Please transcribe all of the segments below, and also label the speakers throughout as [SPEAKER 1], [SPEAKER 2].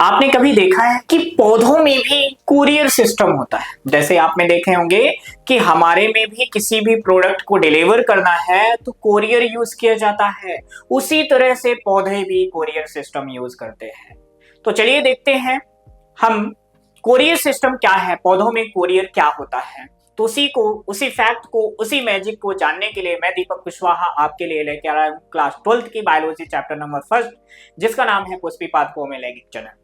[SPEAKER 1] आपने कभी देखा है कि पौधों में भी कुरियर सिस्टम होता है? जैसे आपने देखे होंगे कि हमारे में भी किसी भी प्रोडक्ट को डिलीवर करना है तो कुरियर यूज किया जाता है, उसी तरह से पौधे भी कुरियर सिस्टम यूज करते हैं। तो चलिए देखते हैं हम कुरियर सिस्टम क्या है, पौधों में कुरियर क्या होता है। तो उसी फैक्ट को, उसी मैजिक को जानने के लिए मैं दीपक कुशवाहा आपके लिए लेकर आया हूं क्लास 12th की बायोलॉजी चैप्टर नंबर 1, जिसका नाम है पुष्पीपाद कोमेलैंगिक जनन।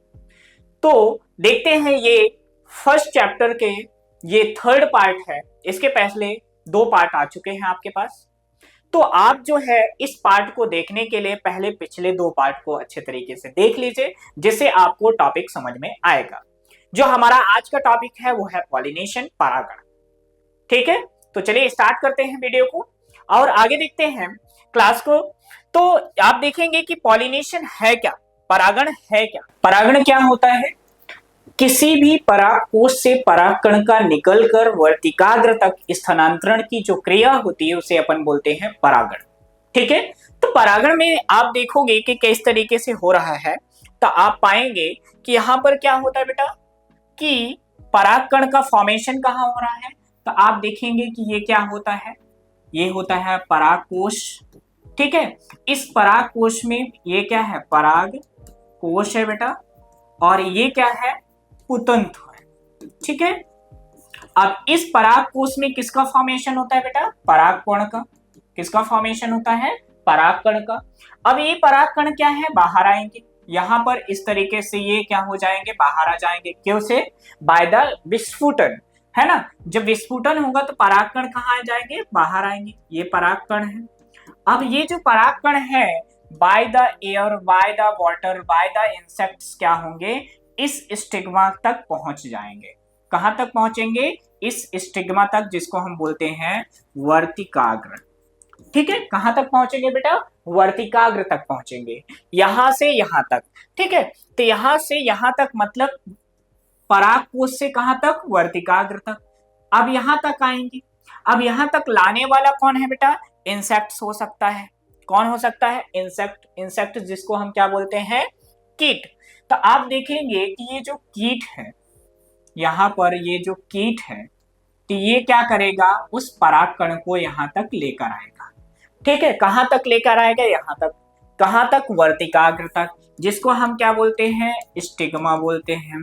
[SPEAKER 1] तो देखते हैं ये फर्स्ट चैप्टर के ये थर्ड पार्ट है। इसके पहले 2 पार्ट आ चुके हैं आपके पास। तो आप जो है इस पार्ट को देखने के लिए पहले पिछले 2 पार्ट को अच्छे तरीके से देख लीजिए, जिससे आपको टॉपिक समझ में आएगा। जो हमारा आज का टॉपिक है वो है पॉलिनेशन, परागण। ठीक है, तो चलिए स्टार्ट करते हैं वीडियो को और आगे देखते हैं क्लास को। तो आप देखेंगे कि पॉलिनेशन है क्या, परागण है क्या। परागण क्या होता है? किसी भी परागकोश से परागकण का निकलकर वर्तिकाग्र तक स्थानांतरण की जो क्रिया होती है उसे अपन बोलते हैं परागण। ठीक है, तो परागण में आप देखोगे कि किस तरीके से हो रहा है। तो आप पाएंगे कि यहां पर क्या होता है बेटा कि परागकण का फॉर्मेशन कहां हो रहा है। तो आप देखेंगे कि ये क्या होता है, ये होता है परागकोश। ठीक है, इस परागकोश में ये क्या है, पराग कोश है बेटा, और ये क्या है, पुतंत्र है। ठीक है, अब इस परागकोश में किसका फॉर्मेशन होता है बेटा, परागकण का। किसका फॉर्मेशन होता है, परागकण का। अब ये परागकण क्या है, बाहर आएंगे। यहां पर इस तरीके से ये क्या हो जाएंगे, बाहर आ जाएंगे। क्यों से, बाय द विस्फुटन, है ना। जब विस्फुटन होगा तो परागकण कहाँ आ जाएंगे, बाहर आएंगे। ये परागकण है। अब ये जो परागकण है by the air, by the water, by the insects क्या होंगे, इस स्टिग्मा तक पहुंच जाएंगे। कहां तक पहुंचेंगे, इस स्टिग्मा तक, जिसको हम बोलते हैं वर्तिकाग्र। ठीक है, कहां तक पहुंचेंगे बेटा, वर्तिकाग्र तक पहुंचेंगे, यहां से यहां तक। ठीक है, तो यहां से यहां तक मतलब परागकोश से कहां तक, वर्तिकाग्र तक। अब यहां तक आएंगे। अब यहां तक लाने वाला कौन है बेटा, इंसेक्ट्स हो सकता है। कौन हो सकता है, इंसेक्ट। इंसेक्ट जिसको हम क्या बोलते हैं, कीट। तो आप देखेंगे कि ये जो कीट है, यहां पर ये जो कीट है, तो ये क्या करेगा, उस परागकण को यहां तक लेकर आएगा। ठीक है, कहां तक लेकर आएगा, यहां तक। कहां तक, वर्तिकाग्र तक, जिसको हम क्या बोलते हैं, स्टिग्मा बोलते हैं।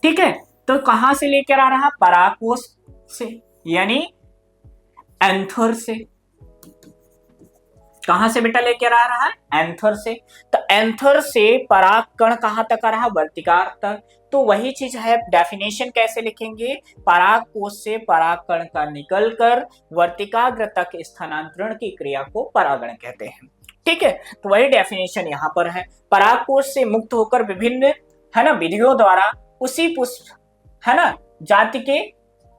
[SPEAKER 1] ठीक है, तो कहां से लेकर आ रहा, परागकोश से, यानी एंथर से। कहां से बेटा लेकर आ रहा है, एंथर से। तो एंथर से परागकण कहां तक आ रहा, वर्तिकाग्र तक। तो वही चीज है, डेफिनेशन कैसे लिखेंगे, परागकोश से परागकण का निकलकर वर्तिकाग्र तक स्थानांतरण की क्रिया को परागण कहते हैं। ठीक है, तो वही डेफिनेशन यहाँ पर है। परागकोश से मुक्त होकर विभिन्न, है ना, विधियों द्वारा उसी पुष्प, है ना, जाति के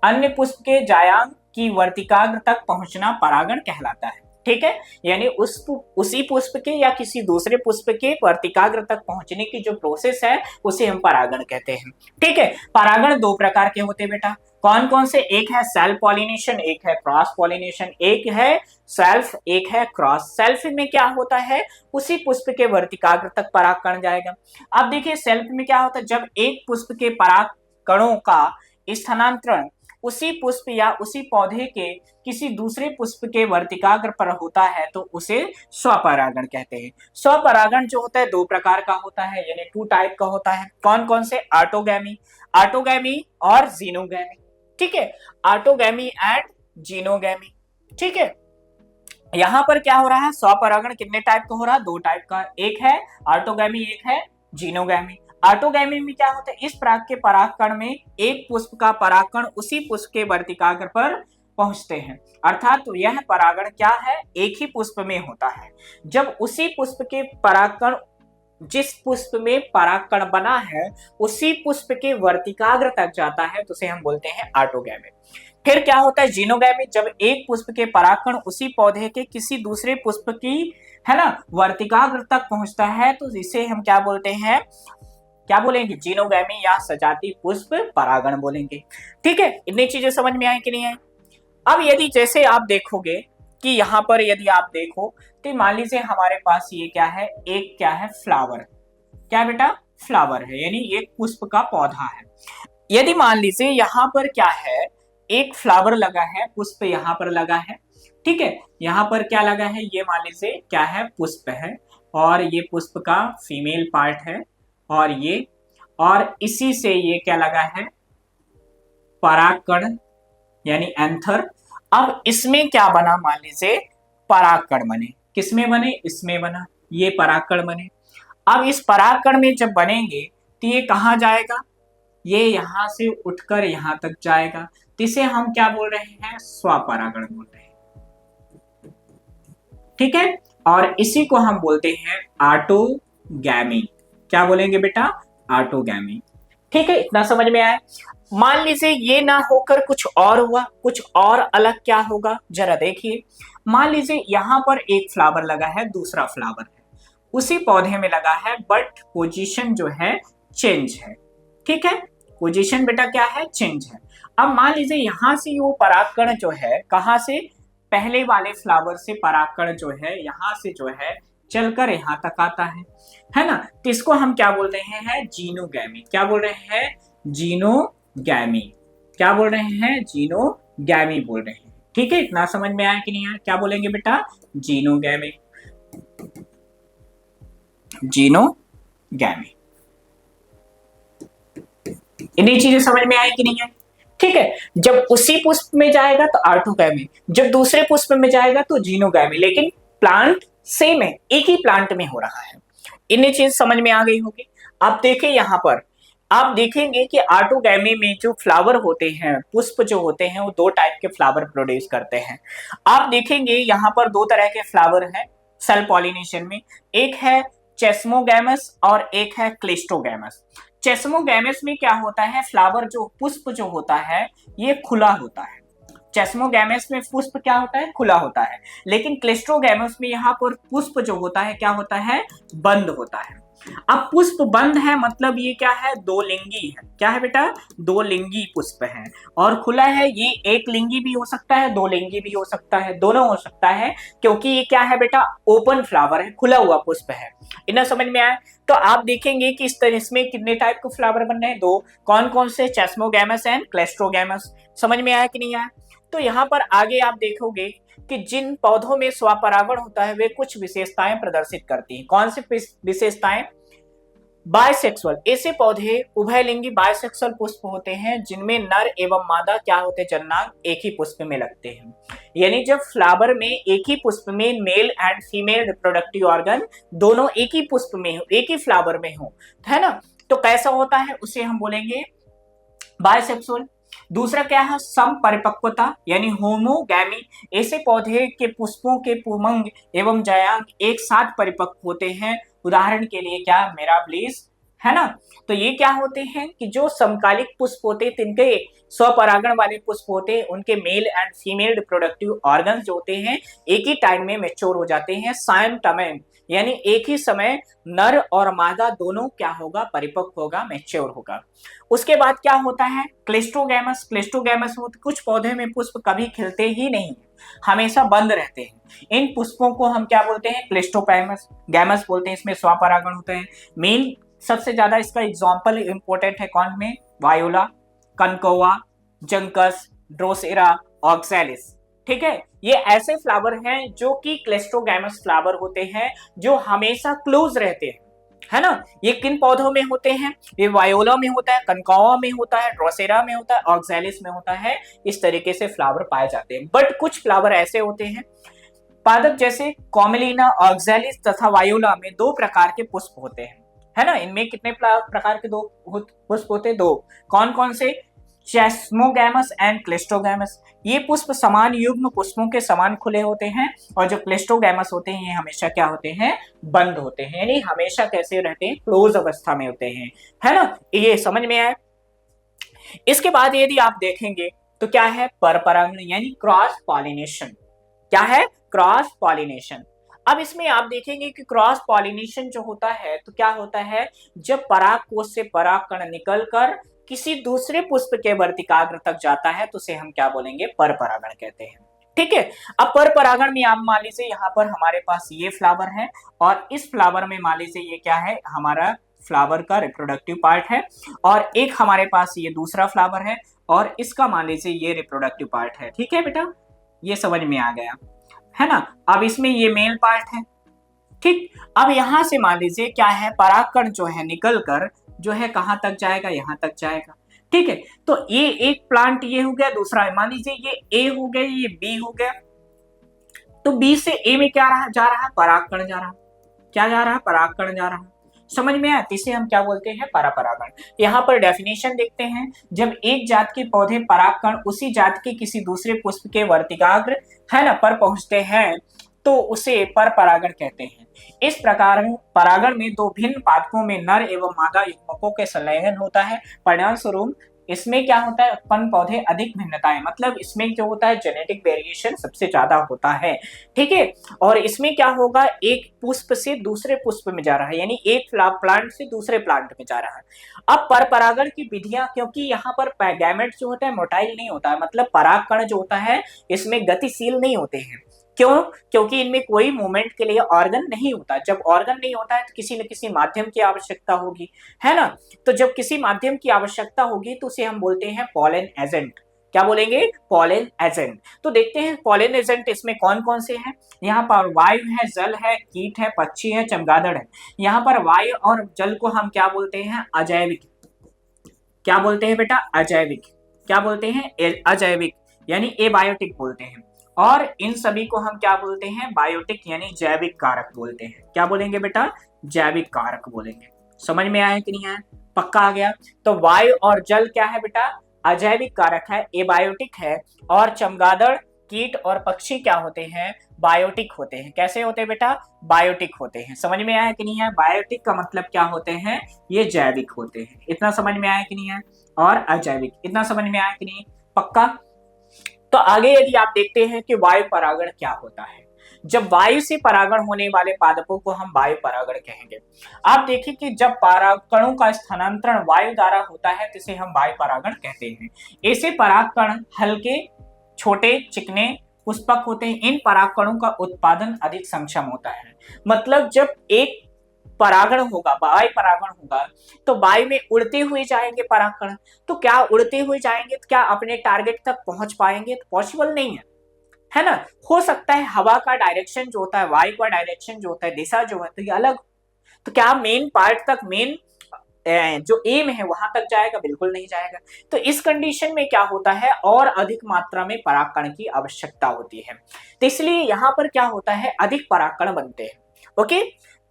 [SPEAKER 1] अन्य पुष्प के जायांग की वर्तिकाग्र तक पहुंचना परागण कहलाता है। ठीक है, यानी उसी पुष्प के या किसी दूसरे पुष्प के वर्तिकाग्र तक पहुंचने की जो प्रोसेस है उसे हम परागण कहते हैं। ठीक है, परागण 2 प्रकार के होते हैं बेटा। कौन कौन से, एक है सेल्फ पॉलिनेशन, एक है क्रॉस पॉलिनेशन। एक है सेल्फ, एक है क्रॉस। सेल्फ में क्या होता है, उसी पुष्प के वर्तिकाग्र तक परागकण जाएगा। अब देखिए सेल्फ में क्या होता है, जब एक पुष्प के परागकणों का स्थानांतरण उसी पुष्प या उसी पौधे के किसी दूसरे पुष्प के वर्तिकाग्र पर होता है तो उसे स्वपरागण कहते हैं। स्वपरागण जो होता है 2 प्रकार का होता है, यानी 2 टाइप का होता है। कौन कौन से, ऑटोगैमी, ऑटोगैमी और जीनोगैमी। ठीक है, ऑटोगैमी एंड जीनोगैमी। ठीक है, यहां पर क्या हो रहा है, स्वपरागण कितने टाइप का हो रहा है, 2 टाइप का। एक है ऑटोगैमी, एक है जीनोगैमी। ऑटोगैमी में क्या होता है, इस पराग के परागकण में एक पुष्प का परागकण उसी पुष्प के वर्तिकाग्र पर पहुंचते हैं। अर्थात तो यह परागण क्या है, एक ही पुष्प में होता है। जब उसी पुष्प के परागकण, जिस पुष्प में परागकण बना है उसी पुष्प के वर्तिकाग्र तक जाता है तो उसे हम बोलते हैं ऑटोगैमी। फिर क्या होता है, जीनोगैमी, जब एक पुष्प के परागकण उसी पौधे के किसी दूसरे पुष्प की, है ना, वर्तिकाग्र तक पहुंचता है तो इसे हम क्या बोलते हैं, क्या बोलेंगे, जीनोगैमी या सजातीय पुष्प परागण बोलेंगे। ठीक है, इतनी चीजें समझ में आई कि नहीं आई। अब यदि जैसे आप देखोगे कि यहाँ पर यदि आप देखो तो मान लीजिए हमारे पास ये क्या है, एक क्या है, फ्लावर। क्या बेटा, फ्लावर है, यानी एक पुष्प का पौधा है। यदि मान लीजिए यहाँ पर क्या है, एक फ्लावर लगा है, पुष्प यहाँ पर लगा है, ठीक है, यहाँ पर क्या लगा है, ये मान लीजिए क्या है, पुष्प है, और ये पुष्प का फीमेल पार्ट है, और ये, और इसी से ये क्या लगा है, परागकण यानी एंथर। अब इसमें क्या बना, मान लीजिए परागकण बने, किसमें बने, इसमें बना, ये परागकण बने। अब इस परागकण में जब बनेंगे तो ये कहाँ जाएगा, ये यहां से उठकर यहां तक जाएगा, तो इसे हम क्या बोल रहे हैं, स्वपरागण बोल रहे हैं, ठीक है। और इसी को हम बोलते हैं ऑटोगैमी। क्या बोलेंगे बेटा, ऑटोगैमी, ठीक है, इतना समझ में आया। मान लीजिए ये ना होकर कुछ और हुआ, कुछ और अलग क्या होगा, जरा देखिए। मान लीजिए यहाँ पर एक फ्लावर लगा है, दूसरा फ्लावर है, उसी पौधे में लगा है, बट पोजीशन जो है चेंज है, ठीक है, पोजीशन बेटा क्या है, चेंज है। अब मान लीजिए यहां से वो परागकण जो है, कहां से, पहले वाले फ्लावर से परागकण जो है यहां से जो है चलकर यहां तक आता है ना, तो इसको हम क्या बोल रहे हैं, जीनोगैमी। क्या बोल रहे हैं, जीनोगैमी। क्या बोल रहे हैं, जीनोगैमी बोल रहे हैं, ठीक है, इतना समझ में आया कि नहीं आया, क्या बोलेंगे बेटा, जीनोगैमी, जीनोगैमी। इन्हीं चीजें समझ में आई कि नहीं है, ठीक है। जब उसी पुष्प में जाएगा तो ऑटोगैमी, जब दूसरे पुष्प में जाएगा तो जीनोगैमी, लेकिन प्लांट सेम है, एक ही प्लांट में हो रहा है। इन्हीं चीज समझ में आ गई होगी। आप देखें यहाँ पर, आप देखेंगे कि ऑटोगैमी में जो फ्लावर होते हैं, पुष्प जो होते हैं, वो दो टाइप के फ्लावर प्रोड्यूस करते हैं। आप देखेंगे यहाँ पर दो तरह के फ्लावर हैं सेल पॉलिनेशन में, एक है चेस्मोगैमस और एक है क्लिस्टोगैमस। चेस्मोगैमस में क्या होता है, फ्लावर जो पुष्प जो होता है ये खुला होता है। चेस्मोगैमस में पुष्प क्या होता है, खुला होता है, लेकिन क्लिस्टोगैमस में यहाँ पर पुष्प जो होता है क्या होता है, बंद होता है। अब पुष्प बंद है मतलब ये क्या है, दो लिंगी है, क्या है बेटा, दो लिंगी पुष्प है, और खुला है, ये एक लिंगी भी हो सकता है, दो लिंगी भी हो सकता है, दोनों हो सकता है, क्योंकि ये क्या है बेटा, ओपन फ्लावर है, खुला हुआ पुष्प है। इतना समझ में आया। तो आप देखेंगे कि इस तरह इसमें कितने टाइप के फ्लावर बन रहे हैं, दो, कौन कौन से, चेस्मोगैमस एंड क्लेस्ट्रोगैमस। समझ में आया कि नहीं आया। तो यहाँ पर आगे आप देखोगे कि जिन पौधों में स्वपरागण होता है वे कुछ विशेषताएं प्रदर्शित करती हैं। कौन सी विशेषताएं, बायसेक्सुअल, ऐसे पौधे उभयलिंगी बायसेक्सुअल पुष्प होते हैं जिनमें नर एवं मादा क्या होते हैं, जननांग एक ही पुष्प में लगते हैं। यानी जब फ्लावर में एक ही पुष्प में male and female reproductive organ दोनों एक ही पुष्प में हो, एक ही फ्लावर में हो, है ना, तो कैसा होता है, उसे हम बोलेंगे बायसेक्सुअल। दूसरा क्या है, सम परिपक्वता यानी होमोगैमी, ऐसे पौधे के पुष्पों के पुमंग एवं जयांग एक साथ परिपक्व होते हैं। उदाहरण के लिए क्या, मिराबिलिस, है ना। तो ये क्या होते हैं कि जो समकालिक पुष्प होते हैं, तिनके स्वपरागण वाले पुष्प होते हैं, उनके male and female reproductive organs जो होते हैं एक ही टाइम में मैच्योर हो जाते हैं, साइमटमें, यानी एक ही समय नर और मादा दोनों क्या होगा, परिपक्व होगा, मैच्योर होगा। उसके बाद क्या होता है, क्लिस्टोगैमस। क्लिस्टोगैमस होते कुछ पौधे में पुष्प कभी खिलते ही नहीं, हमेशा बंद रहते हैं। इन पुष्पों को हम क्या बोलते हैं, क्लिस्टोगैमस गैमस बोलते हैं। इसमें स्वपरागण होते हैं। मेन सबसे ज्यादा इसका एग्जाम्पल इंपॉर्टेंट है कौन में, वायोला, कनकोवा, जंकस, ड्रोसेरा, ऑक्सैलिस, ठीक है। ये ऐसे फ्लावर हैं जो कि क्लिस्टोगैमस फ्लावर होते हैं, जो हमेशा क्लोज रहते हैं, है ना। ये किन पौधों में होते हैं, ये वायोला में होता है, कनकौवा में होता है, ड्रोसेरा में होता है, ऑक्सैलिस में होता है। इस तरीके से फ्लावर पाए जाते हैं। बट कुछ फ्लावर ऐसे होते हैं पादप, जैसे कॉमेलिना, ऑक्सैलिस तथा वायोला में दो प्रकार के पुष्प होते हैं, है ना। इनमें कितने प्रकार के दो पुष्प होते हैं, दो, कौन कौन से, चेस्मोगैमस एंड क्लिस्टोगैमस। ये पुष्प समान युग्म पुष्पों के समान खुले होते हैं, और जो क्लिस्टोगैमस होते हैं ये हमेशा क्या होते हैं, बंद होते हैं, यानी हमेशा कैसे रहते हैं, क्लोज अवस्था में होते हैं, है ना। ये समझ में आया। इसके बाद यदि आप देखेंगे तो क्या है, परपरागण यानी क्रॉस पॉलिनेशन। क्या है, क्रॉस पॉलिनेशन। अब इसमें आप देखेंगे कि क्रॉस पॉलिनेशन जो होता है तो क्या होता है, जब परागकोश से परागकण निकलकर किसी दूसरे पुष्प के वर्तिकाग्र तक जाता है तो उसे हम क्या बोलेंगे, परपरागण कहते हैं, ठीक है। अब परपरागण में आप मान लीजिए यहाँ पर हमारे पास ये फ्लावर है, और इस फ्लावर में मान लीजिए ये क्या है, हमारा फ्लावर का रिप्रोडक्टिव पार्ट है, और एक हमारे पास ये दूसरा फ्लावर है, और इसका मान लीजिए ये रिप्रोडक्टिव पार्ट है। ठीक है बेटा, ये समझ में आ गया है ना। अब इसमें ये मेल पार्ट है। ठीक, अब यहां से मान लीजिए क्या है, परागकण जो है निकल कर जो है कहां तक जाएगा, यहां तक जाएगा। ठीक है, तो ये एक प्लांट ये हो गया, दूसरा मान लीजिए ये ए हो गया, ये बी हो गया, तो बी से ए में क्या जा रहा है, परागकण जा रहा है। क्या जा रहा है, परागकण जा रहा है। समझ में आया, इसे हम क्या बोलते हैं, परापरागण। यहाँ पर डेफिनेशन देखते हैं, जब एक जात के पौधे परागकण उसी जात के किसी दूसरे पुष्प के वर्तिकाग्र है ना पर पहुंचते हैं तो उसे पर परागण कहते हैं। इस प्रकार परागण में दो भिन्न पादपों में नर एवं मादा युग्मकों के संलयन होता है। परिणाम स्वरूप इसमें क्या होता है, उत्पन्न पौधे अधिक भिन्नताएं, मतलब इसमें जो होता है जेनेटिक वेरिएशन सबसे ज्यादा होता है। ठीक है, और इसमें क्या होगा, एक पुष्प से दूसरे पुष्प में जा रहा है, यानी एक प्लांट से दूसरे प्लांट में जा रहा है। अब पर परागण की विधियां, क्योंकि यहाँ पर गैमेट जो होता है मोटाइल नहीं होता है, मतलब परागकण जो होता है इसमें गतिशील नहीं होते हैं। क्यों, क्योंकि इनमें कोई मूवमेंट के लिए ऑर्गन नहीं होता। जब ऑर्गन नहीं होता है तो किसी न किसी माध्यम की आवश्यकता होगी, है ना। तो जब किसी माध्यम की आवश्यकता होगी तो उसे हम बोलते हैं पॉलन एजेंट। क्या बोलेंगे, पॉलन एजेंट। तो देखते हैं पॉलन एजेंट इसमें कौन कौन से हैं। यहाँ पर वायु है, जल है, कीट है, पक्षी है, चमगादड़ है। यहाँ पर वायु और जल को हम क्या बोलते हैं, अजैविक। क्या बोलते हैं बेटा, अजैविक। क्या बोलते हैं, अजैविक, यानी एबायोटिक बोलते हैं। और इन सभी को हम क्या बोलते हैं, बायोटिक यानी जैविक कारक बोलते हैं। क्या बोलेंगे बेटा, जैविक कारक बोलेंगे। समझ में आया कि नहीं आया, पक्का आ गया। तो वायु और जल क्या है बेटा, अजैविक कारक है, एबायोटिक है। और चमगादड़, कीट और पक्षी क्या होते हैं, बायोटिक होते हैं। कैसे होते हैं बेटा, बायोटिक होते हैं। समझ में आया कि नहीं है, बायोटिक का मतलब क्या होते हैं, ये जैविक होते हैं। इतना समझ में आया कि नहीं है, और अजैविक, इतना समझ में आया कि नहीं, पक्का। तो आगे यदि आप देखते हैं कि वायु परागण क्या होता है, जब वायु से परागण होने वाले पादपों को हम वायु परागण कहेंगे। आप देखिए कि जब परागकणों का स्थानांतरण वायु द्वारा होता है तो इसे हम वायु परागण कहते हैं। ऐसे परागकण हल्के, छोटे, चिकने, पुष्पक होते हैं। इन परागकणों का उत्पादन अधिक सक्षम होता है। मतलब जब एक परागण होगा, वायु परागण होगा, तो वायु में उड़ते हुए जाएंगे परागकण। तो क्या उड़ते हुए जाएंगे तो क्या अपने टारगेट तक पहुंच पाएंगे, तो पॉसिबल नहीं है ना। हो सकता है हवा का डायरेक्शन जो होता है, वायु का डायरेक्शन जो होता है, दिशा जो है तो ये अलग। तो क्या मेन पार्ट तक, मेन जो एम है वहां तक जाएगा, बिल्कुल नहीं जाएगा। तो इस कंडीशन में क्या होता है, और अधिक मात्रा में परागकण की आवश्यकता होती है। तो इसलिए यहाँ पर क्या होता है, अधिक परागकण बनते हैं। ओके,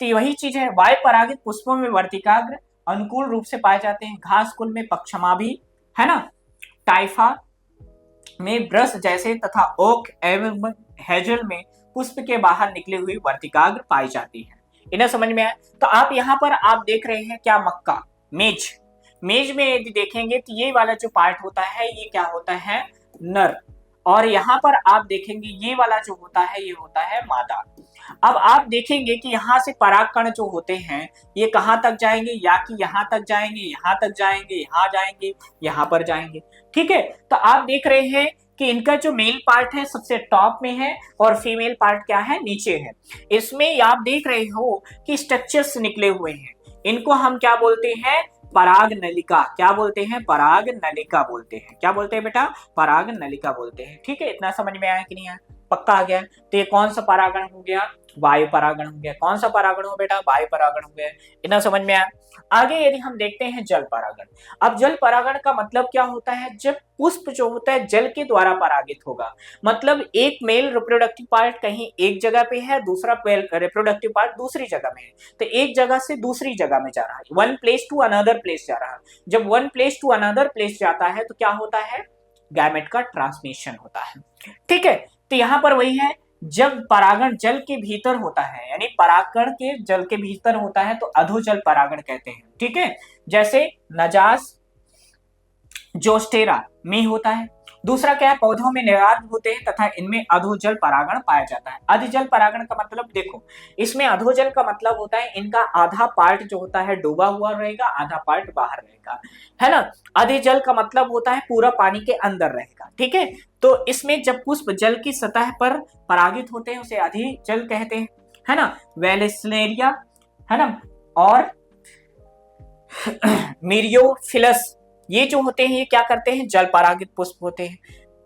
[SPEAKER 1] तो वही चीज है, वायु परागित पुष्पों में वर्तिकाग्र अनुकूल रूप से पाए जाते हैं। घास कुल में पक्षमाभी, है ना, टाइफा में ब्रश जैसे, तथा ओक एवं हेजल में पुष्प के बाहर निकले हुए वर्तिकाग्र पाई जाती है। इन्हें समझ में आया। तो आप यहाँ पर आप देख रहे हैं क्या, मक्का, मेज। मेज में यदि देखेंगे तो ये वाला जो पार्ट होता है ये क्या होता है, नर। और यहाँ पर आप देखेंगे ये वाला जो होता है ये होता है मादा। अब आप देखेंगे कि यहाँ से परागकण जो होते हैं ये कहाँ तक जाएंगे, या कि यहाँ तक जाएंगे, यहाँ तक जाएंगे, यहाँ जाएंगे, यहाँ पर जाएंगे। ठीक है, तो आप देख रहे हैं कि इनका जो मेल पार्ट है सबसे टॉप में है और फीमेल पार्ट क्या है, नीचे है। इसमें आप देख रहे हो कि स्ट्रक्चर्स निकले हुए हैं। इनको हम क्या बोलते हैं, पराग नलिका। क्या बोलते हैं, पराग नलिका बोलते हैं। क्या बोलते हैं बेटा, पराग नलिका बोलते हैं। ठीक है, इतना समझ में आया कि नहीं आया, पक्का आ गया। तो ये कौन सा परागण हो गया, वायु परागण हो गया। कौन सा परागण हो बेटा, वायु परागण हो गया। इतना समझ में आया। आगे यदि हम देखते हैं जल परागण। अब जल परागण का मतलब क्या होता है, जब पुष्प जो होता है जल के द्वारा परागित होगा। मतलब एक मेल रिप्रोडक्टिव पार्ट कहीं एक जगह पे है, दूसरा रिप्रोडक्टिव पार्ट दूसरी जगह में है। तो एक जगह से दूसरी जगह में जा रहा है, one place to another place जा रहा है। जब one place to another place जाता है तो क्या होता है, गैमेट का ट्रांसमिशन होता है। ठीक है, तो यहाँ पर वही है, जब परागण जल के भीतर होता है, यानी परागकण के जल के भीतर होता है तो अधोजल परागण कहते हैं। ठीक है, जैसे नजास जोस्टेरा में होता है। दूसरा क्या है, पौधों में निर्यात होते हैं तथा इनमें अधोजल परागण पाया जाता है। अधोजल परागण का मतलब देखो, इसमें अधोजल का मतलब होता है इनका आधा पार्ट जो होता है डूबा हुआ रहेगा, आधा पार्ट बाहर रहेगा, है ना। अधोजल का मतलब होता है पूरा पानी के अंदर रहेगा। ठीक है, तो इसमें जब पुष्प जल की सतह पर परागित होते हैं उसे अधोजल कहते हैं, है ना। वेलेस्लेरिया, है ना, और मीरियोफिलस, ये जो होते हैं ये क्या करते हैं, जल परागित पुष्प होते हैं।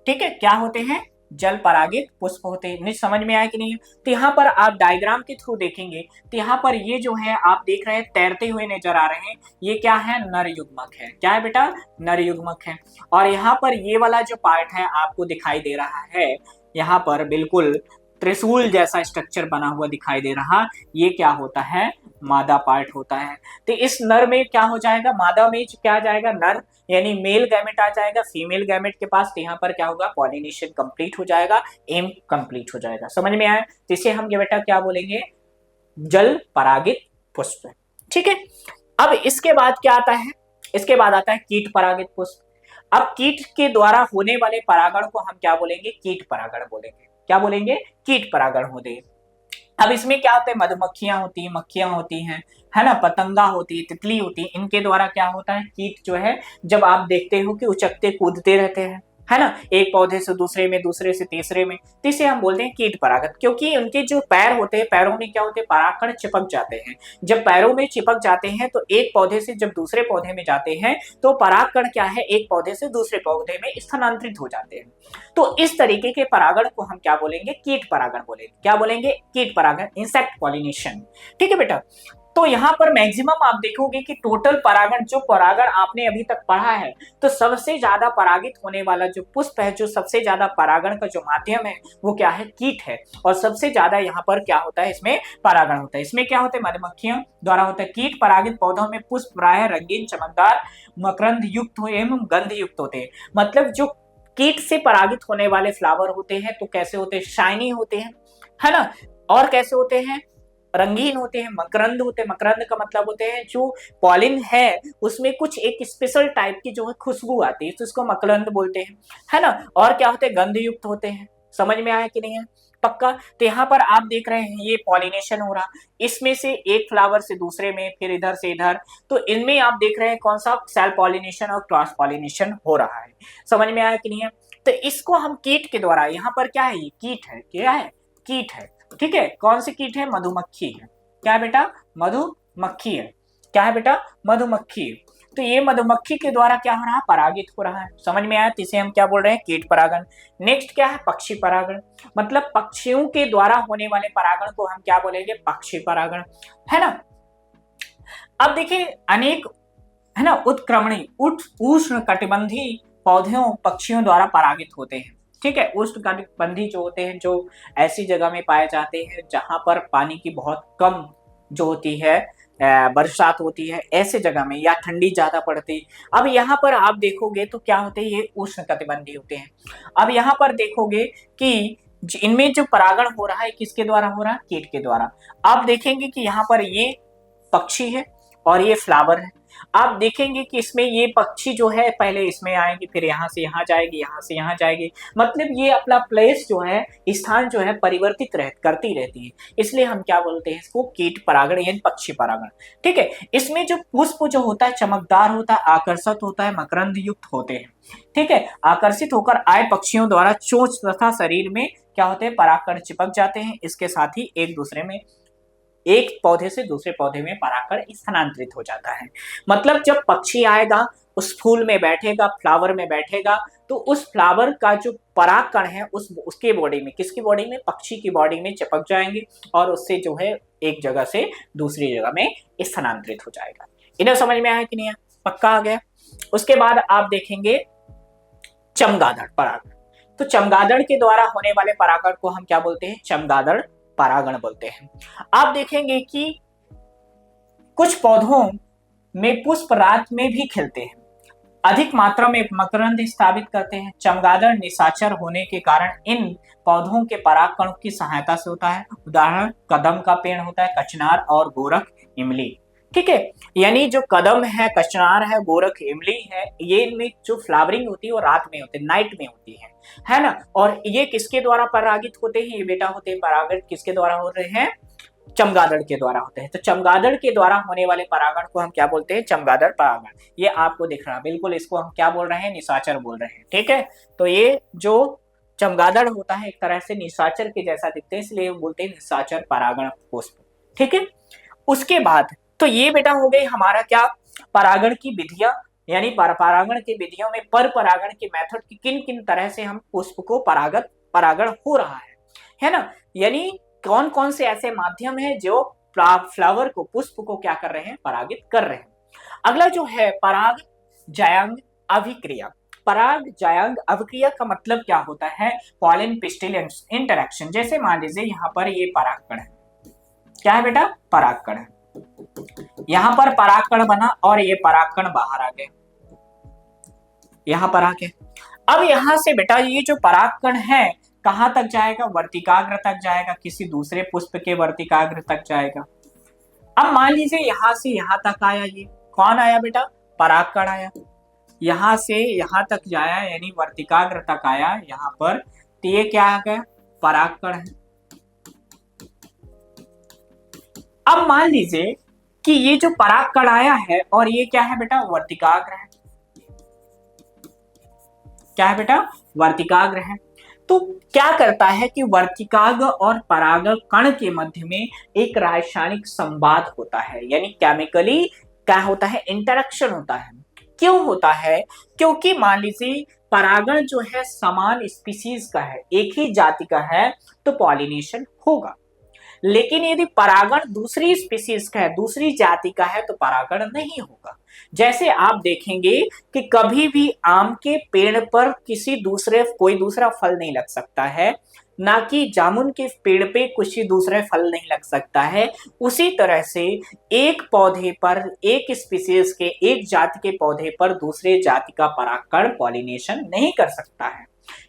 [SPEAKER 1] ठीक है, क्या होते हैं, जल परागित पुष्प होते हैं। नहीं समझ में आया कि नहीं? तो यहाँ पर आप डायग्राम के थ्रू देखेंगे तो यहाँ पर ये जो है आप देख रहे हैं तैरते हुए नजर आ रहे हैं, ये क्या है, नर युग्मक है। क्या है बेटा, नर युग्मक है। और यहाँ पर ये वाला जो पार्ट है आपको दिखाई दे रहा है, यहाँ पर बिल्कुल त्रिशूल जैसा स्ट्रक्चर बना हुआ दिखाई दे रहा, ये क्या होता है, मादा पार्ट होता है। तो इस नर में क्या हो जाएगा, मादा में क्या आ जाएगा, नर यानी मेल गैमेट आ जाएगा फीमेल गैमेट के पास, तो यहाँ पर क्या होगा, पॉलिनेशन कंप्लीट हो जाएगा, एम कंप्लीट हो जाएगा। समझ में आया? तो इसे हम ये बेटा क्या बोलेंगे, जल परागित पुष्प। ठीक है, अब इसके बाद क्या आता है, इसके बाद आता है कीट परागित पुष्प। अब कीट के द्वारा होने वाले परागण को हम क्या बोलेंगे, कीट परागण बोलेंगे। क्या बोलेंगे, कीट परागण होते। अब इसमें क्या होता है, मधुमक्खियां होती हैं, मक्खियां होती हैं, है ना, पतंगा होती है, तितली होती है, इनके द्वारा क्या होता है, कीट जो है जब आप देखते हो कि उचकते कूदते रहते हैं, है ना, एक पौधे से दूसरे में, दूसरे से तीसरे में, तो इसे हम बोलते हैं कीट परागत। क्योंकि उनके जो पैर होते हैं, पैरों में क्या होते हैं, परागकण चिपक जाते हैं। जब पैरों में चिपक जाते हैं तो एक पौधे से जब दूसरे पौधे में जाते हैं तो परागकण क्या है, एक पौधे से दूसरे पौधे में स्थानांतरित हो जाते हैं। तो इस तरीके के परागण को हम क्या बोलेंगे, कीट परागण बोलेंगे। क्या बोलेंगे, कीट परागण, इंसेक्ट पॉलिनेशन। ठीक है बेटा, तो यहाँ पर मैक्सिमम आप देखोगे कि टोटल परागण, जो परागण आपने अभी तक पढ़ा है, तो सबसे ज्यादा परागित होने वाला जो पुष्प है, जो सबसे ज्यादा परागण का जो माध्यम है वो क्या है, कीट है। और सबसे ज्यादा यहाँ पर क्या होता है, इसमें परागण होता है। इसमें क्या होता है, मधुमक्खियों द्वारा होता है। कीट परागित पौधों में पुष्प प्रायः रंगीन, चमकदार, मकरंद युक्त एवं गंध युक्त होते हैं। मतलब जो कीट से परागित होने वाले फ्लावर होते हैं तो कैसे होते हैं, शाइनी होते हैं, है ना, और कैसे होते हैं, रंगीन होते हैं, मकरंद होते हैं। मकरंद का मतलब होते हैं जो पॉलिन है उसमें कुछ एक स्पेशल टाइप की जो है खुशबू आती है, तो इसको मकरंद बोलते हैं, है ना। और क्या होते हैं, गंध युक्त होते हैं। समझ में आया कि नहीं है, पक्का? तो यहाँ पर आप देख रहे हैं ये पॉलिनेशन हो रहा, इसमें से एक फ्लावर से दूसरे में, फिर इधर से इधर, तो इनमें आप देख रहे हैं कौन सा, सेल पॉलिनेशन और क्रॉस पॉलिनेशन हो रहा है। समझ में आया कि नहीं है? तो इसको हम कीट के द्वारा, यहाँ पर क्या है, ये कीट है, क्या है, कीट है। ठीक है, कौन सी कीट है, मधुमक्खी है। क्या है बेटा, मधुमक्खी है। क्या है बेटा, मधुमक्खी। तो ये मधुमक्खी के द्वारा क्या हो रहा है, परागित हो रहा है। समझ में आया? इसे हम क्या बोल रहे हैं, कीट परागण। नेक्स्ट क्या है, पक्षी परागण। मतलब पक्षियों के द्वारा होने वाले परागण को हम क्या बोलेंगे, पक्षी परागण, है ना। अब देखिए अनेक, है ना, उत्क्रमणी उष्ण कटिबंधी पौधों पक्षियों द्वारा परागित होते हैं। ठीक है, उष्ण कटिबंधी जो होते हैं, जो ऐसी जगह में पाए जाते हैं जहां पर पानी की बहुत कम जो होती है, बरसात होती है, ऐसे जगह में, या ठंडी ज्यादा पड़ती। अब यहाँ पर आप देखोगे तो क्या होते हैं, ये उष्ण कटिबंधी होते हैं। अब यहाँ पर देखोगे कि इनमें जो परागण हो रहा है किसके द्वारा हो रहा है, कीट के द्वारा। आप देखेंगे कि यहाँ पर ये पक्षी है और ये फ्लावर है। आप देखेंगे कि इसमें ये पक्षी जो है पहले इसमें आएगी, फिर यहाँ से यहाँ जाएगी, यहाँ से यहाँ जाएगी। मतलब ये अपना प्लेस जो है, स्थान जो है परिवर्तित करती रहती है। इसलिए हम क्या बोलते हैं इसको, कीट परागण यानी पक्षी परागण। ठीक है, इसमें जो पुष्प जो होता है चमकदार होता है, आकर्षक होता है, मकरंद युक्त होते हैं। ठीक है, आकर्षित होकर आए पक्षियों द्वारा चोंच तथा शरीर में क्या होते हैं, परागकण चिपक जाते हैं। इसके साथ ही एक दूसरे में, एक पौधे से दूसरे पौधे में परागकण स्थानांतरित हो जाता है। मतलब जब पक्षी आएगा, उस फूल में बैठेगा, फ्लावर में बैठेगा, तो उस फ्लावर का जो परागकण है उसके बॉडी में, किसकी बॉडी में, पक्षी की बॉडी में चिपक जाएंगे और उससे जो है एक जगह से दूसरी जगह में स्थानांतरित हो जाएगा। इन्हें समझ में आया कि नहीं? पक्का आ गया? उसके बाद आप देखेंगे चमगादड़ परागण। तो चमगादड़ के द्वारा होने वाले परागण को हम क्या बोलते हैं, चमगादड़ परागण बोलते हैं। आप देखेंगे कि कुछ पौधों में पुष्प रात में भी खिलते हैं, अधिक मात्रा में मकरंद स्थापित करते हैं। चमगादड़ निशाचर होने के कारण इन पौधों के परागकणों की सहायता से होता है। उदाहरण कदम का पेड़ होता है, कचनार और गोरख इमली। ठीक है, यानी जो कदम है, कचनार है, गोरख इमली है, ये इनमें जो फ्लावरिंग होती है वो रात में होती है, नाइट में होती है ना। और ये किसके द्वारा परागित होते हैं, ये बेटा होते हैं परागण किसके द्वारा हो रहे हैं, चमगादड़ के द्वारा होते हैं। तो चमगादड़ के द्वारा होने वाले परागण को हम क्या बोलते हैं, चमगादड़ परागण। ये आपको दिख रहा है बिल्कुल, इसको हम क्या बोल रहे हैं, निशाचर बोल रहे हैं। ठीक है, तो ये जो चमगादड़ होता है एक तरह से निशाचर के जैसा दिखते हैं, इसलिए बोलते हैं निशाचर परागण पुष्प। ठीक है, उसके बाद तो ये बेटा हो गई हमारा क्या, परागण की विधियां, यानी परागण की विधियों में पर परागण के मेथड की किन किन तरह से हम पुष्प को परागण हो रहा है ना। यानी कौन कौन से ऐसे माध्यम है जो फ्लावर को, पुष्प को क्या कर रहे हैं, परागित कर रहे हैं। अगला जो है पराग जायांग अभिक्रिया। पराग जायांग अभिक्रिया का मतलब क्या होता है, पॉलन पिस्टिल इंटरेक्शन। जैसे मान लीजिए यहाँ पर ये परागकण है, क्या है बेटा, परागकण है, यहां पर परागकण बना और ये परागकण बाहर आ गए, यहां पर आके अब यहां से बेटा ये जो परागकण है कहां तक जाएगा, वर्तिकाग्र तक जाएगा, किसी दूसरे पुष्प के वर्तिकाग्र तक जाएगा। अब मान लीजिए यहां से यहां तक आया, ये कौन आया बेटा, परागकण आया, यहां से यहां तक जाया यानी वर्तिकाग्र तक आया यहां पर, तो ये क्या आ गया, परागकण है। अब मान लीजिए कि ये जो परागकण आया है और ये क्या है बेटा, वर्तिकाग्र है, क्या है बेटा, वर्तिकाग्र है। तो क्या करता है कि वर्तिकाग्र और परागकण के मध्य में एक रासायनिक संवाद होता है, यानी केमिकली क्या होता है, इंटरेक्शन होता है। क्यों होता है, क्योंकि मान लीजिए परागण जो है समान स्पीसीज का है, एक ही जाति का है, तो पॉलिनेशन होगा। लेकिन यदि परागण दूसरी स्पीसीज का है, दूसरी जाति का है, तो परागण नहीं होगा। जैसे आप देखेंगे कि कभी भी आम के पेड़ पर कोई दूसरा फल नहीं लग सकता है, ना कि जामुन के पेड़ पे कुछ दूसरे फल नहीं लग सकता है। उसी तरह से एक पौधे पर, एक स्पीसीज के, एक जाति के पौधे पर दूसरे जाति का परागकण पॉलिनेशन नहीं कर सकता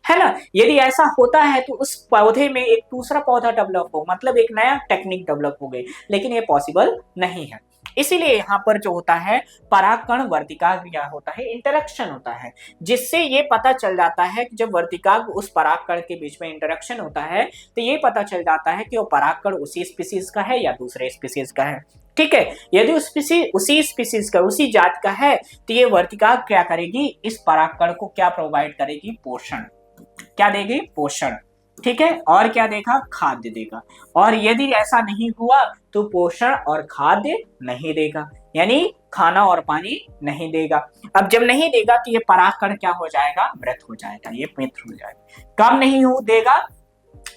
[SPEAKER 1] है ना। यदि ऐसा होता है तो उस पौधे में एक दूसरा पौधा डेवलप हो, मतलब एक नया टेक्निक डेवलप हो गई, लेकिन ये पॉसिबल नहीं है। इसीलिए यहाँ पर जो होता है परागकण वर्तिकाग्र होता है, इंटरेक्शन होता है, जिससे ये पता चल जाता है कि जब वर्तिकाग्र उस परागकण के बीच में इंटरेक्शन होता है तो ये पता चल जाता है कि वो परागकण उसी स्पीसीज का है या दूसरे स्पीसीज का है। ठीक है, यदि उसी स्पीसीज का, उसी जात का है, तो ये वर्तिकाग्र क्या करेगी, इस परागकण को क्या प्रोवाइड करेगी, पोषण, क्या देगी, पोषण। ठीक है, और क्या देगा, खाद्य देगा। और यदि ऐसा नहीं हुआ तो पोषण और खाद्य नहीं देगा, यानी खाना और पानी नहीं देगा। अब जब नहीं देगा तो ये परागकण क्या हो जाएगा, मृत हो जाएगा, ये मृत हो जाएगा। कब नहीं हो देगा,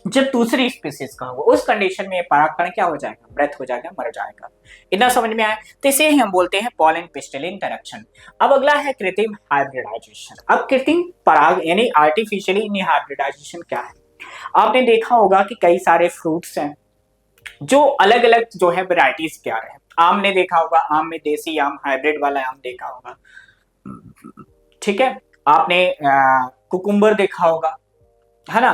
[SPEAKER 1] जब दूसरी स्पीसीज का होगा, उस कंडीशन में परागकण क्या हो जाएगा, मृत हो जाएगा, मर जाएगा। इतना समझ में आया, तो इसे ही हम बोलते हैं पॉलन पिस्टिल इंटरेक्शन। अब अगला है कृत्रिम हाइब्रिडाइजेशन। अब कृत्रिम पराग यानी आर्टिफिशियली हाइब्रिडाइजेशन क्या है। आपने देखा होगा कि कई सारे फ्रूट्स हैं जो अलग अलग जो है वेराइटीज के आ रहे हैं। आम ने देखा होगा, आम में देसी आम, हाइब्रिड वाला आम देखा होगा। ठीक है, आपने कुकुम्बर देखा होगा, है ना,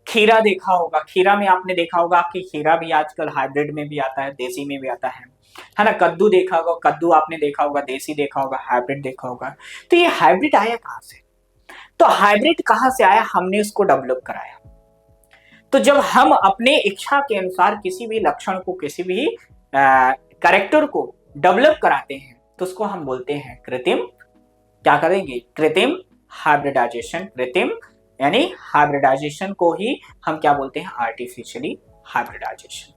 [SPEAKER 1] खीरा देखा होगा, खीरा में आपने देखा होगा कि खीरा भी आजकल हाइब्रिड में भी आता है, देसी में भी आता है ना। कद्दू देखा होगा, कद्दू आपने देखा होगा, देसी देखा होगा, हाइब्रिड देखा होगा। तो ये हाइब्रिड आया कहां से, तो हाइब्रिड कहां से आया, हमने उसको डेवलप कराया। तो जब हम अपने इच्छा के अनुसार किसी भी लक्षण को, किसी भी कैरेक्टर को डेवलप कराते हैं तो उसको हम बोलते हैं कृत्रिम, क्या करेंगे, कृत्रिम हाइब्रिडाइजेशन। कृत्रिम यानी हाइब्रिडाइजेशन को ही हम क्या बोलते हैं, आर्टिफिशियली हाइब्रिडाइजेशन।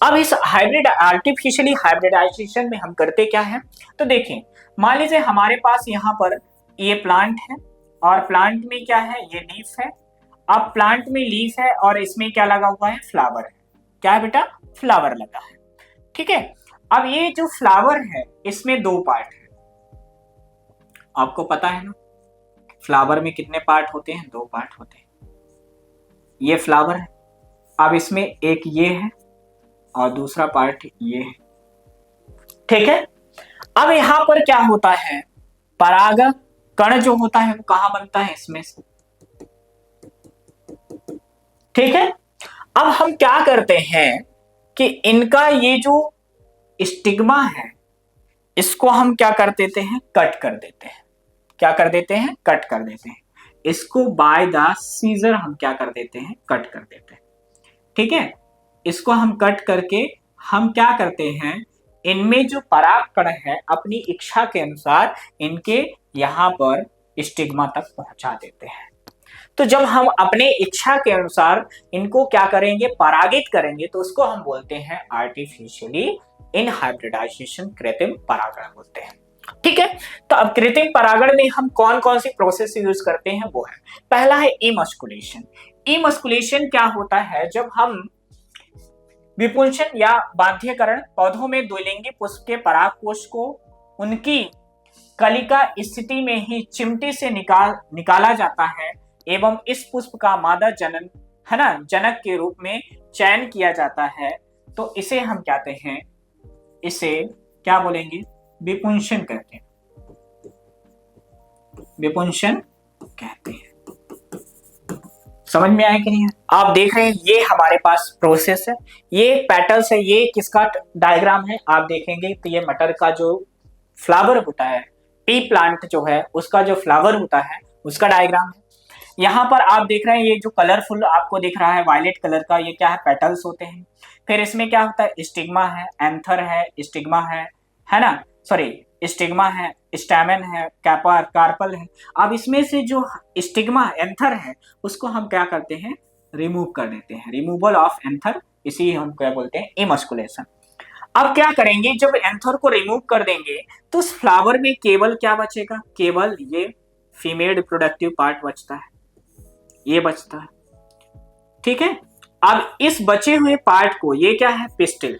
[SPEAKER 1] अब इस आर्टिफिशियली हाइब्रिडाइजेशन में हम करते क्या है, तो देखें, मान लीजिए हमारे पास यहाँ पर ये प्लांट है और प्लांट में क्या है, ये लीफ है। अब प्लांट में लीफ है और इसमें क्या लगा हुआ है, फ्लावर है। क्या है बेटा, फ्लावर लगा है। ठीक है, अब ये जो फ्लावर है इसमें दो पार्ट है, आपको पता है ना, फ्लावर में कितने पार्ट होते हैं, दो पार्ट होते हैं। ये फ्लावर है, अब इसमें एक ये है और दूसरा पार्ट ये है। ठीक है, अब यहां पर क्या होता है, पराग कण जो होता है वो कहां बनता है, इसमें से। ठीक है, अब हम क्या करते हैं कि इनका ये जो स्टिग्मा है इसको हम क्या कर देते हैं, कट कर देते हैं। क्या कर देते हैं, कट कर देते हैं। इसको बाय द सीजर हम क्या कर देते हैं, कट कर देते हैं। ठीक है, इसको हम कट करके हम क्या करते हैं, इनमें जो परागकण है अपनी इच्छा के अनुसार इनके यहां पर स्टिग्मा तक पहुंचा देते हैं। तो जब हम अपने इच्छा के अनुसार इनको क्या करेंगे, परागित करेंगे, तो उसको हम बोलते हैं आर्टिफिशियली इन हाइब्रिडाइजेशन, कृत्रिम परागण बोलते हैं। ठीक है। तो अब कृत्रिम परागण में हम कौन कौन सी प्रोसेस यूज करते हैं वो है, पहला है इमस्कुलेशन। इमस्कुलेशन क्या होता है, जब हम विपुंसन या बाध्यकरण पौधों में द्विलिंगी पुष्प के परागकोश को उनकी कलिका स्थिति में ही चिमटी से निकाला जाता है एवं इस पुष्प का मादा जनन है ना जनक के रूप में चयन किया जाता है, तो इसे हम कहते हैं, इसे क्या बोलेंगे, विपुंसन कहते हैं, विपुंसन कहते हैं। समझ में आया कि नहीं? आप देख रहे हैं ये हमारे पास प्रोसेस है, ये पेटल्स है, ये किसका डायग्राम है आप देखेंगे तो ये मटर का जो फ्लावर होता है, पी प्लांट जो है उसका जो फ्लावर होता है उसका डायग्राम है। यहाँ पर आप देख रहे हैं ये जो कलरफुल आपको दिख रहा है वायलेट कलर का, ये क्या है, पेटल्स होते हैं। फिर इसमें क्या होता है, स्टिग्मा है, एंथर है, स्टिग्मा है ना, सॉरी स्टिग्मा है, स्टैमेन है, कैपर कार्पल है। अब इसमें से जो स्टिग्मा एंथर है उसको हम क्या करते हैं, रिमूव कर देते हैं, रिमूवल ऑफ एंथर, इसी हम क्या बोलते हैं, इमस्कुलेशन। अब क्या करेंगे, जब एंथर को रिमूव कर देंगे तो उस फ्लावर में केवल क्या बचेगा, केवल ये फीमेल रिप्रोडक्टिव पार्ट बचता है, ये बचता है। ठीक है। अब इस बचे हुए पार्ट को, ये क्या है, पिस्टिल,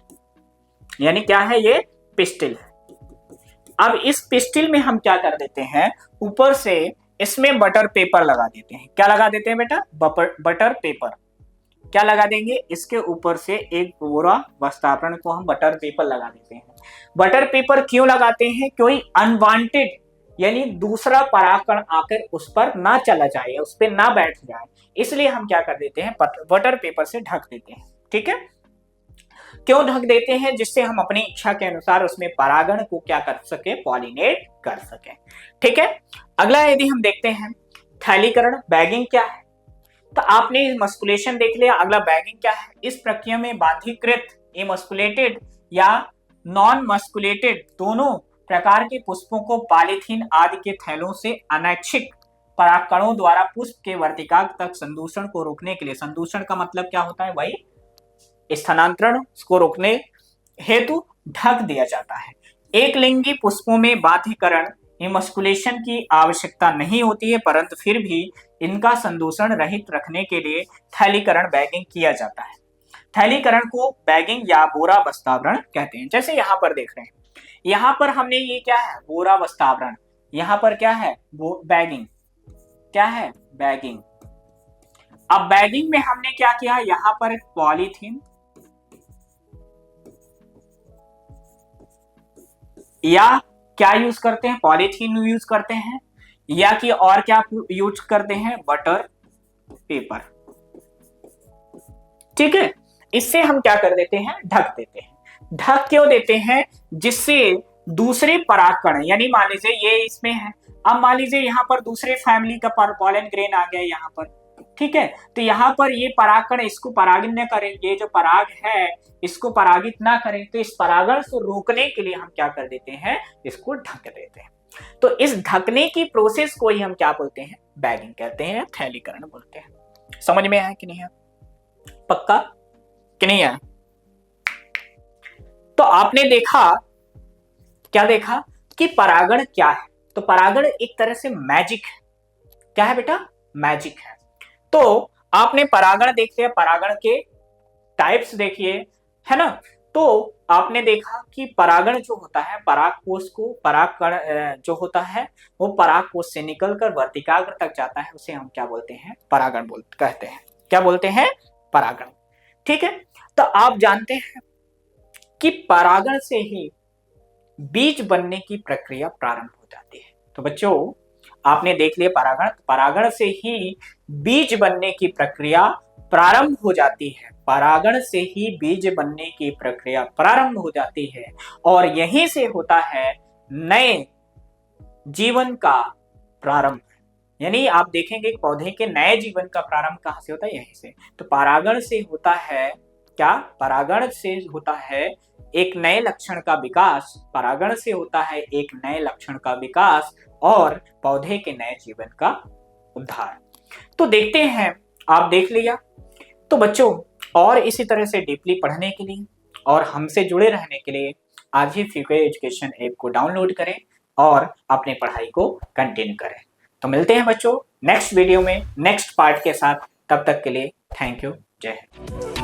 [SPEAKER 1] यानी क्या है, ये पिस्टिल है। अब इस पिस्टिल में हम क्या कर देते हैं, ऊपर से इसमें बटर पेपर लगा देते हैं। क्या लगा देते हैं बेटा, बटर पेपर। क्या लगा देंगे, इसके ऊपर से एक पूरा वस्त्रावरण को हम बटर पेपर लगा देते हैं। बटर पेपर क्यों लगाते हैं, क्योंकि अनवांटेड यानी दूसरा परागकण आकर उस पर ना चला जाए, उस पर ना बैठ जाए, इसलिए हम क्या कर देते हैं, बटर पेपर से ढक देते हैं। ठीक है। क्यों ढक देते हैं, जिससे हम अपनी इच्छा के अनुसार उसमें परागण को क्या कर सके, पॉलिनेट कर सके। ठीक है। अगला यदि हम देखते हैं थैलीकरण, बैगिंग क्या है, तो आपने मस्कुलेशन देख लिया, अगला बैगिंग क्या है। इस प्रक्रिया में बाध्यकृत इमस्कुलेटेड या नॉन मस्कुलेटेड दोनों प्रकार के पुष्पों को पॉलीथीन आदि के थैलों से अनैच्छिक परागकणों द्वारा पुष्प के वर्तिकाग्र तक संदूषण को रोकने के लिए, संदूषण का मतलब क्या होता है, वही स्थानांतरण को रोकने हेतु ढक दिया जाता है। एक लिंगी पुष्पों में बाध्यकरण इमस्कुलेशन की आवश्यकता नहीं होती है, परंतु फिर भी इनका संदूषण रहित रखने के लिए थैलीकरण बैगिंग किया जाता है। थैलीकरण को बैगिंग या बोरा वस्त्रावरण कहते हैं। जैसे यहाँ पर देख रहे हैं, यहाँ पर हमने ये क्या है, बोरा वस्त्रावरण, यहाँ पर क्या है, वो बैगिंग, क्या है, बैगिंग। अब बैगिंग में हमने क्या किया, यहाँ पर पॉलीथीन या क्या यूज करते हैं, पॉलीथीन यूज करते हैं, या कि और क्या यूज करते हैं, बटर पेपर। ठीक है। इससे हम क्या कर देते हैं, ढक देते हैं। ढक क्यों देते हैं, जिससे दूसरे परागकण, यानी मान लीजिए ये इसमें है, अब मान लीजिए यहाँ पर दूसरे फैमिली का पॉलन ग्रेन आ गया यहाँ पर, ठीक है, तो यहाँ पर ये परागकण इसको परागित न करें, ये जो पराग है इसको परागित ना करें, तो इस परागण को रोकने के लिए हम क्या कर देते हैं, इसको ढक देते हैं। तो इस ढकने की प्रोसेस को ही हम क्या बोलते हैं, बैगिंग कहते हैं, थैलीकरण बोलते हैं। समझ में आया कि नहीं है, पक्का कि नहीं है? तो आपने देखा, क्या देखा कि परागण क्या है, तो परागण एक तरह से मैजिक है। क्या है बेटा, मैजिक है। तो आपने परागण देख लिया, परागण के टाइप्स देखिए, है ना। तो आपने देखा कि परागण जो होता है, परागकोश को, परागकण जो होता है वो परागकोश से निकलकर वर्तिकाग्र तक जाता है, उसे हम क्या बोलते हैं, परागण कहते हैं। क्या बोलते हैं, परागण। ठीक है। तो आप जानते हैं कि परागण से ही बीज बनने की प्रक्रिया प्रारंभ हो जाती है। तो बच्चों आपने देख लिया परागण, परागण से ही बीज बनने की प्रक्रिया प्रारंभ हो जाती है, परागण से ही बीज बनने की प्रक्रिया प्रारंभ हो जाती है, और यहीं से होता है नए जीवन का प्रारंभ। यानी आप देखेंगे पौधे के नए जीवन का प्रारंभ कहां से होता है, यहीं से। तो परागण से होता है क्या, परागण से होता है एक नए लक्षण का विकास, परागण से होता है एक नए लक्षण का विकास और पौधे के नए जीवन का उद्धार। तो देखते हैं, आप देख लिया। तो बच्चों और इसी तरह से डीपली पढ़ने के लिए और हमसे जुड़े रहने के लिए आज ही फ्रीक्वेंट एजुकेशन ऐप को डाउनलोड करें, और अपनी पढ़ाई को कंटिन्यू करें। तो मिलते हैं बच्चों नेक्स्ट वीडियो में नेक्स्ट पार्ट के साथ। तब तक के लिए थैंक यू। जय हिंद।